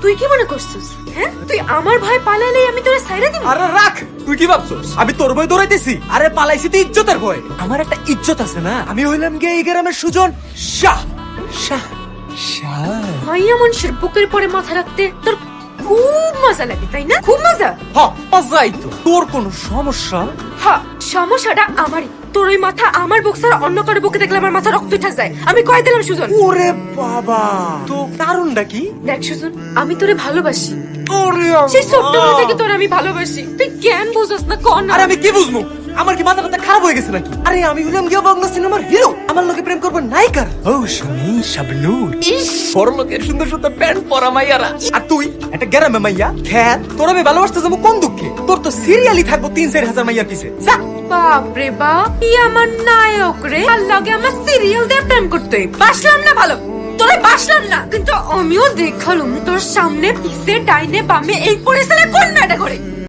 তুই কি মনে করছিস? হ্যাঁ, তুই আমার ভয় পালালে আমি তোরে ছাইড়া দিব? আরে রাখ, তুই কি ভাবছস আমি তোর ভয় দৌড়াইতেছি? আরে পালাইছি তো ইজ্জতের ভয়। আমার একটা ইজ্জত আছে না, আমি হইলাম গিয়ে এই গ্রামের সুজন শাহ শাহ শাহ। ভাইয়া মানুষের বুকের পরে মাথা রাখতে তোর খুব মজা লাগে, তাই না? খুব মজা। হ মজাই তো। তোর কোনো সমস্যা? হ্যাঁ, সমস্যাটা আমারই। তোর ওই মাথা আমার বুক ছাড়া অন্য কারো বুকে দেখলে আমার মাথা রক্ত উঠে যায়। আমি কয়ে দিলাম সুজন। ওরে বাবা, তো কারণটা কি? দেখ সুজন, আমি তোরে ভালোবাসি। ওরে সেই ছোট্টবেলা থেকে তোর আমি ভালোবাসি। তুই কেন বুঝছস না? কোন আরে আমি কি বুঝবো? আমার কি মাথাটা খারাপ হয়ে গেছে নাকি? আরে আমি হইলাম গিয়া বাংলা সিনেমার হিরো, আমার লোকে প্রেম করবে নায়িকার। ও শনি শাবনূর, ইস, বড় লোকের সুন্দর সুন্দর প্যান্ট পরা মাইয়ারা। আর তুই একটা গ্রামে মাইয়া খ্যাত, তোর আমি ভালোবাসতে যাবো কোন দুঃখে? তোর তো সিরিয়ালি থাকবো 3-4 হাজার মাইয়ার পিছে। যা। বাপ রে বাপ, ই আমার নায়ক রে। আর লাগে আমার সিরিয়াল দিয়ে প্রেম করতে। বাসলাম না ভালো, তোরে বাসলাম না, কিন্তু আমিও দেখালুম তোর সামনে পিছে ডাইনে বামে এই পরিসরে কোন ম্যাটা করে।